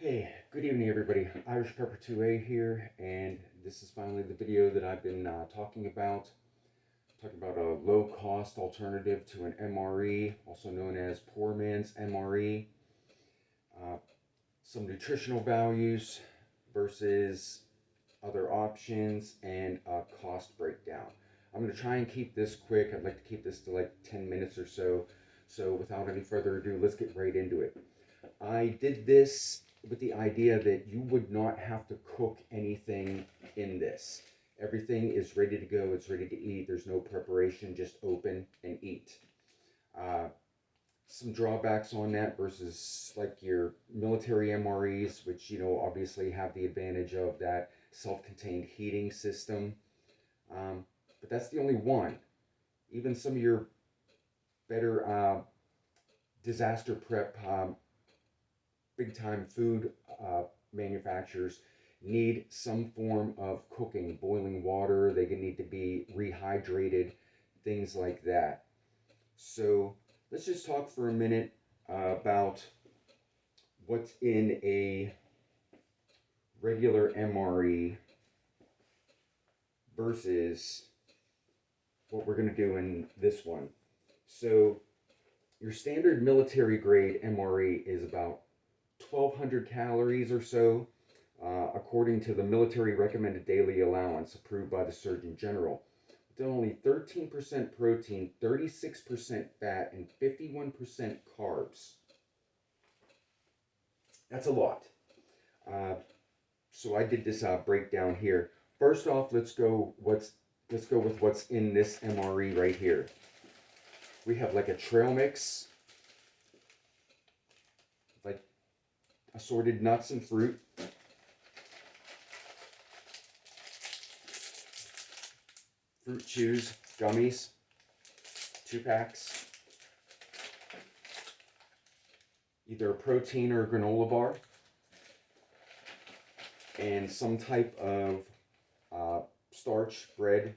Hey, good evening everybody. Irish Pepper 2A here, and this is finally the video that I've been talking about. Talking about a low-cost alternative to an MRE, also known as poor man's MRE. Uh, some nutritional values versus other options, and a cost breakdown. I'm going to try and keep this quick. I'd like to keep this to like 10 minutes or so. So without any further ado, let's get right into it. I did this with the idea that you would not have to cook anything in this. Everything is ready to go, it's ready to eat. There's no preparation, just open and eat. Uh, some drawbacks on that versus like your military MREs, which obviously have the advantage of that self-contained heating system. But that's the only one. Even some of your better disaster prep big time food manufacturers need some form of cooking, boiling water. They need to be rehydrated, things like that. So let's just talk for a minute about what's in a regular MRE versus what we're going to do in this one. So your standard military grade MRE is about 1,200 calories or so, according to the military recommended daily allowance approved by the Surgeon General. With only 13% protein, 36% fat, and 51% carbs. That's a lot. So I did this breakdown here. First off, let's go with what's in this MRE right here. We have like a trail mix, like assorted nuts and fruit. Fruit chews, gummies, 2 packs. Either a protein or a granola bar. And some type of starch, bread.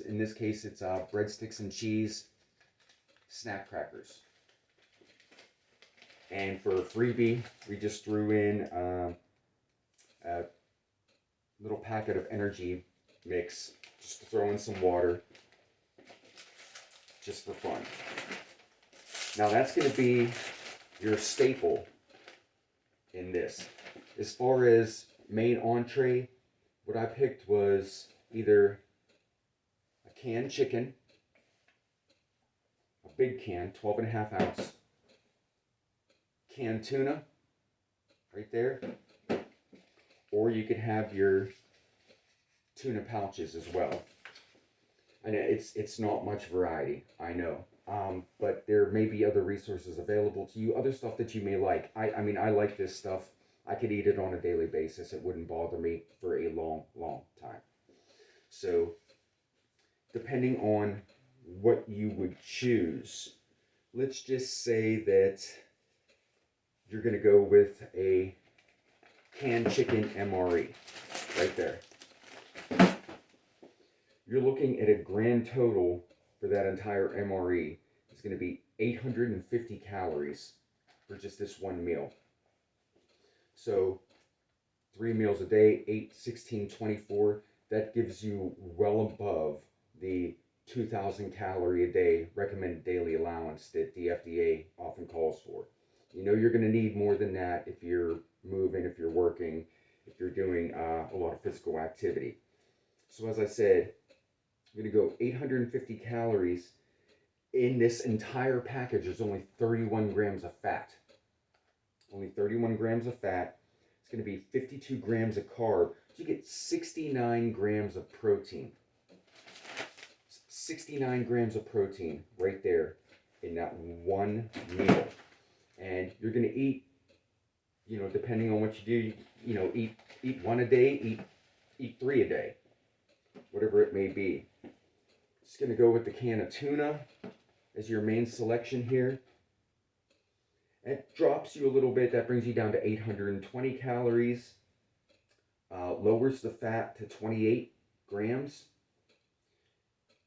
In this case, it's breadsticks and cheese, snack crackers. And for a freebie, we just threw in a little packet of energy mix, just to throw in some water, just for fun. Now that's going to be your staple in this. As far as main entree, what I picked was either a canned chicken, a big can, 12.5 ounce, canned tuna, right there, or you could have your tuna pouches as well. I know it's not much variety, I know, but there may be other resources available to you, other stuff that you may like. I mean, I like this stuff. I could eat it on a daily basis. It wouldn't bother me for a long, long time. So, depending on what you would choose, let's just say that you're going to go with a canned chicken MRE, right there. You're looking at a grand total for that entire MRE. It's going to be 850 calories for just this one meal. So 3 meals a day, 8, 16, 24. That gives you well above the 2,000 calorie a day recommended daily allowance that the FDA often calls for. You know you're going to need more than that if you're moving, if you're working, if you're doing a lot of physical activity. So as I said, you're going to go 850 calories. In this entire package, there's only 31 grams of fat. Only 31 grams of fat. It's going to be 52 grams of carb. So you get 69 grams of protein. 69 grams of protein right there in that one meal. And you're going to eat, depending on what you do, eat 1 a day, eat 3 a day. Whatever it may be. Just going to go with the can of tuna as your main selection here. It drops you a little bit. That brings you down to 820 calories. Lowers the fat to 28 grams.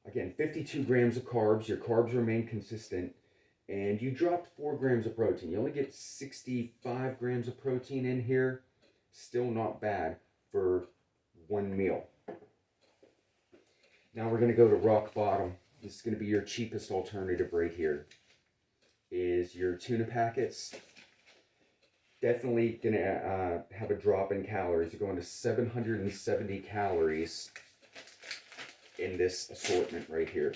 Again, 52 grams of carbs. Your carbs remain consistent. and you dropped 4 grams of protein. You only get 65 grams of protein in here. Still not bad for one meal. Now we're going to go to rock bottom. This is going to be your cheapest alternative right here. Is your tuna packets. Definitely going to have a drop in calories. You're going to 770 calories in this assortment right here.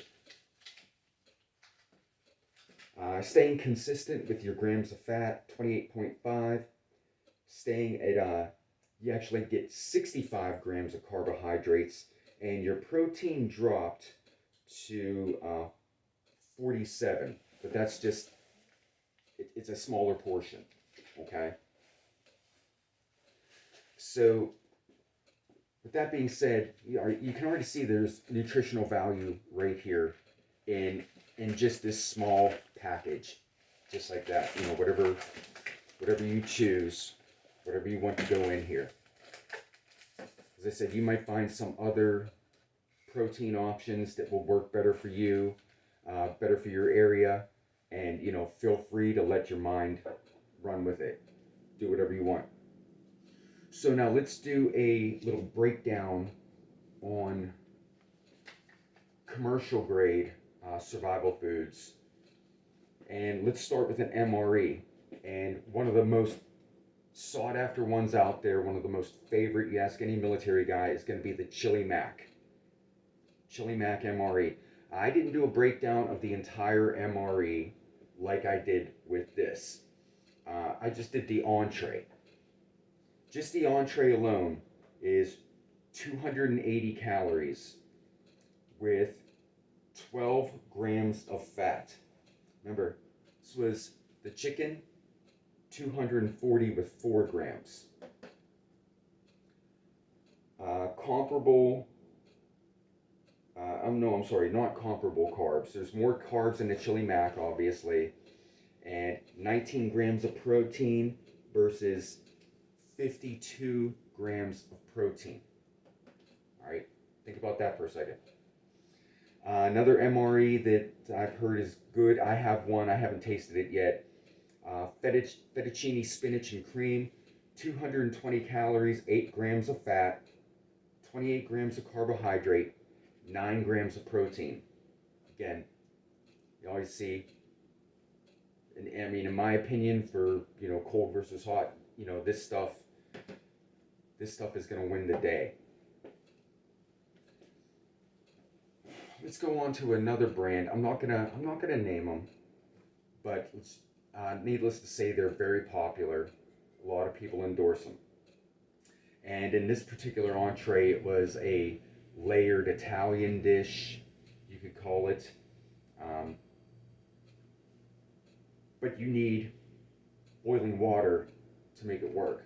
Staying consistent with your grams of fat, 28.5. Staying at, you actually get 65 grams of carbohydrates, and your protein dropped to 47. But that's just, it's a smaller portion, okay? So, with that being said, you can already see there's nutritional value right here in just this small package, just like that. You know, whatever you choose, whatever you want to go in here. As I said, you might find some other protein options that will work better for you, better for your area, and you know, feel free to let your mind run with it. Do whatever you want. So now let's do a little breakdown on commercial grade survival foods. And let's start with an MRE. And one of the most sought after ones out there, one of the most favorite, you ask any military guy, is going to be the Chili Mac. Chili Mac MRE. I didn't do a breakdown of the entire MRE like I did with this. I just did the entree. Just the entree alone is 280 calories with 12 grams of fat. Remember, this was the chicken, 240 with 4 grams. Not comparable carbs. There's more carbs in the Chili Mac, obviously, and 19 grams of protein versus 52 grams of protein. All right, think about that for a second. Another MRE that I've heard is good. I have one. I haven't tasted it yet. Fettuccine spinach and cream, 220 calories, 8 grams of fat, 28 grams of carbohydrate, 9 grams of protein. Again, you always see, and I mean, in my opinion, for cold versus hot, this stuff is going to win the day. Let's go on to another brand. I'm not gonna name them, but needless to say, they're very popular. A lot of people endorse them. And in this particular entree, it was a layered Italian dish, you could call it. But you need boiling water to make it work.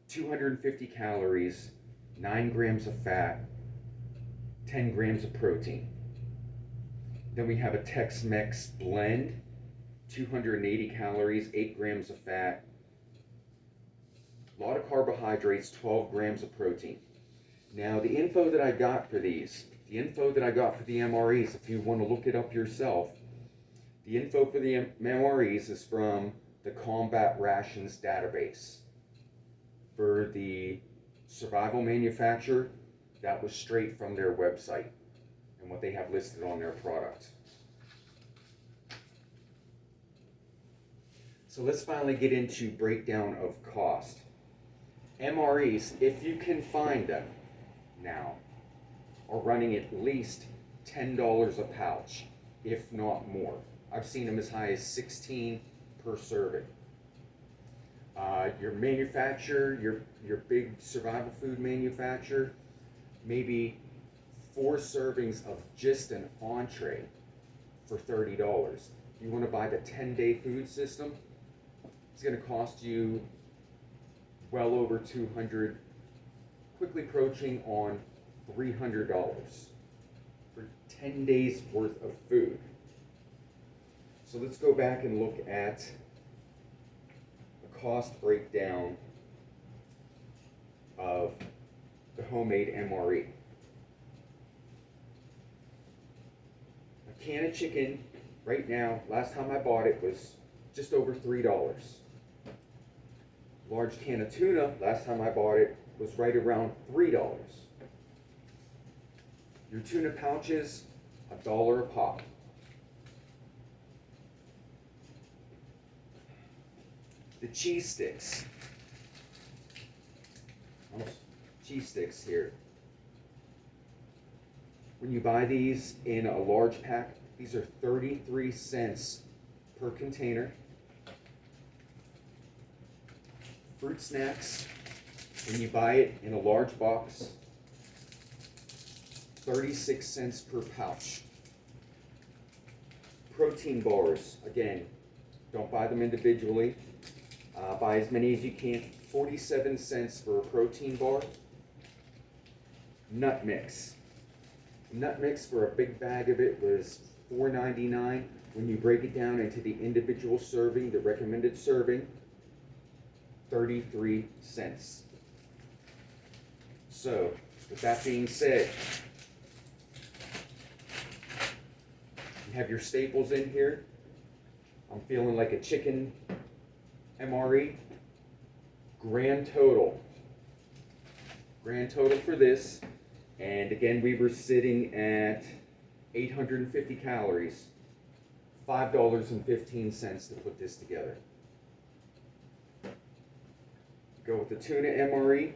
250 calories, 9 grams of fat, 10 grams of protein. Then we have a Tex-Mex blend, 280 calories, 8 grams of fat, a lot of carbohydrates, 12 grams of protein. Now, the info that I got for these, the info that I got for the MREs, if you want to look it up yourself, the info for the MREs is from the Combat Rations database. For the survival manufacturer, that was straight from their website and what they have listed on their product. So let's finally get into breakdown of cost. MREs, if you can find them now, are running at least $10 a pouch, if not more. I've seen them as high as $16 per serving. Your manufacturer, your big survival food manufacturer, maybe 4 servings of just an entree for $30. You want to buy the 10-day food system, it's going to cost you well over $200, quickly approaching on $300 for 10 days worth of food. So let's go back and look at a cost breakdown of the homemade MRE. A can of chicken Right now, last time I bought it was just over $3. Large can of tuna, last time I bought it, was right around $3. Your tuna pouches, $1 a pop. The cheese sticks. Cheese sticks here. When you buy these in a large pack, these are 33 cents per container. Fruit snacks, when you buy it in a large box, 36 cents per pouch. Protein bars, again, don't buy them individually. Buy as many as you can. 47 cents for a protein bar. Nut mix. Nut mix for a big bag of it was $4.99. When you break it down into the individual serving, the recommended serving, 33 cents. So, with that being said, you have your staples in here. I'm feeling like a chicken MRE. Grand total for this, and again, we were sitting at 850 calories, $5.15 to put this together. Go with the tuna MRE,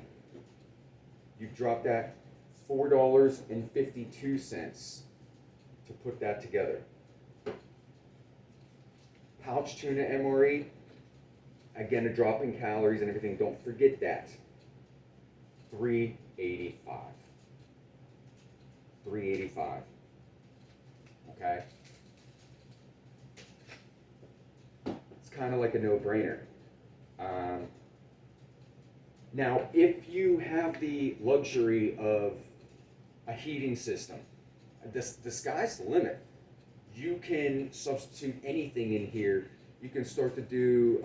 you drop that $4.52 to put that together. Pouch tuna MRE, again, a drop in calories and everything, don't forget that. $3.85. $3.85. Okay? It's kind of like a no-brainer. Now, if you have the luxury of a heating system, the sky's the limit. You can substitute anything in here. You can start to do,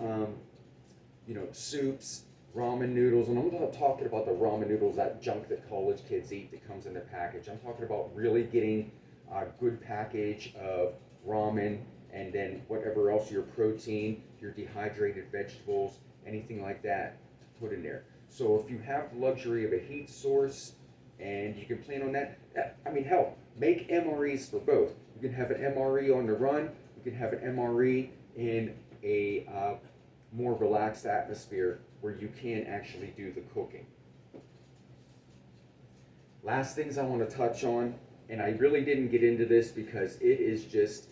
soups, ramen noodles, and I'm not talking about the ramen noodles, that junk that college kids eat that comes in the package. I'm talking about really getting a good package of ramen, and then whatever else, your protein, your dehydrated vegetables, anything like that to put in there. So if you have the luxury of a heat source and you can plan on that, hell, make MREs for both. You can have an MRE on the run, you can have an MRE in a more relaxed atmosphere where you can actually do the cooking. Last things I want to touch on, and I really didn't get into this because it is just,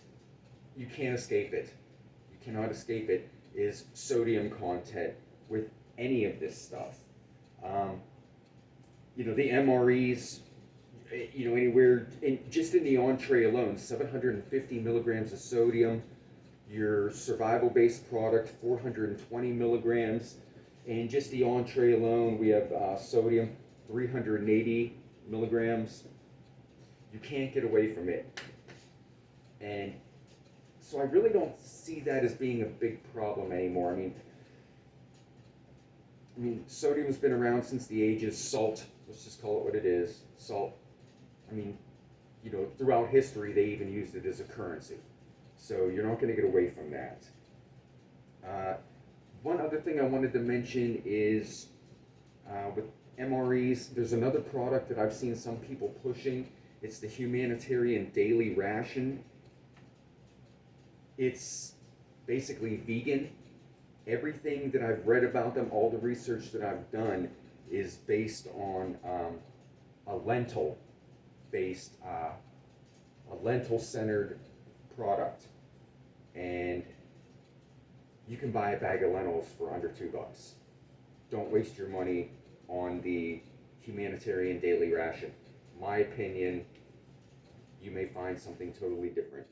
you can't escape it. You cannot escape it, is sodium content with any of this stuff. The MREs, anywhere, just in the entree alone, 750 milligrams of sodium. Your survival-based product, 420 milligrams. And just the entree alone, we have sodium, 380 milligrams. You can't get away from it. And so I really don't see that as being a big problem anymore. I mean, sodium's been around since the ages. Salt, let's just call it what it is, salt. Throughout history, they even used it as a currency. So you're not going to get away from that. One other thing I wanted to mention is with MREs, there's another product that I've seen some people pushing. It's the humanitarian daily ration. It's basically vegan. Everything that I've read about them, all the research that I've done, is based on a lentil-centered product. And you can buy a bag of lentils for under $2. Don't waste your money on the humanitarian daily ration. My opinion, you may find something totally different.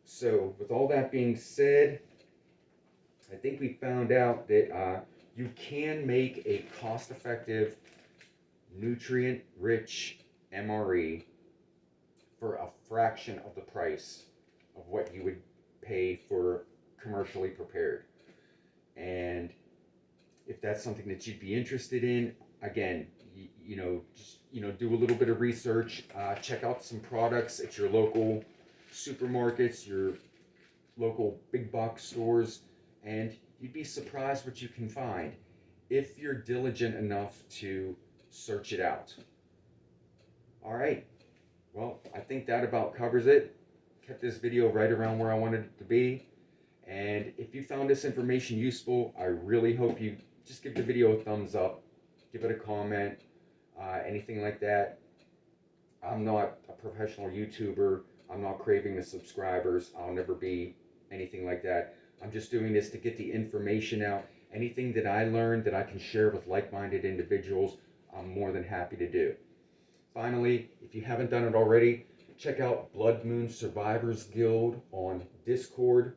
So, with all that being said, I think we found out that you can make a cost-effective, nutrient-rich MRE for a fraction of the price of what you would pay for commercially prepared. And if that's something that you'd be interested in, again, do a little bit of research, check out some products at your local supermarkets, your local big box stores, and you'd be surprised what you can find if you're diligent enough to search it out. All right, well, I think that about covers it. Kept this video right around where I wanted it to be. And if you found this information useful, I really hope you just give the video a thumbs up, give it a comment, anything like that. I'm not a professional YouTuber. I'm not craving the subscribers. I'll never be anything like that. I'm just doing this to get the information out. Anything that I learned that I can share with like-minded individuals, I'm more than happy to do. Finally, if you haven't done it already, check out Blood Moon Survivors Guild on Discord.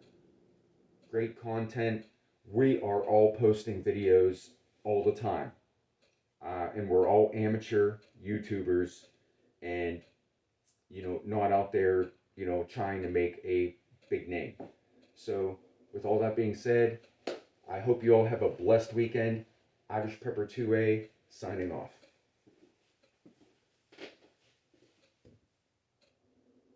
Great content. We are all posting videos all the time. And we're all amateur YouTubers and, not out there, trying to make a big name. So, with all that being said, I hope you all have a blessed weekend. Irish Pepper 2A, signing off.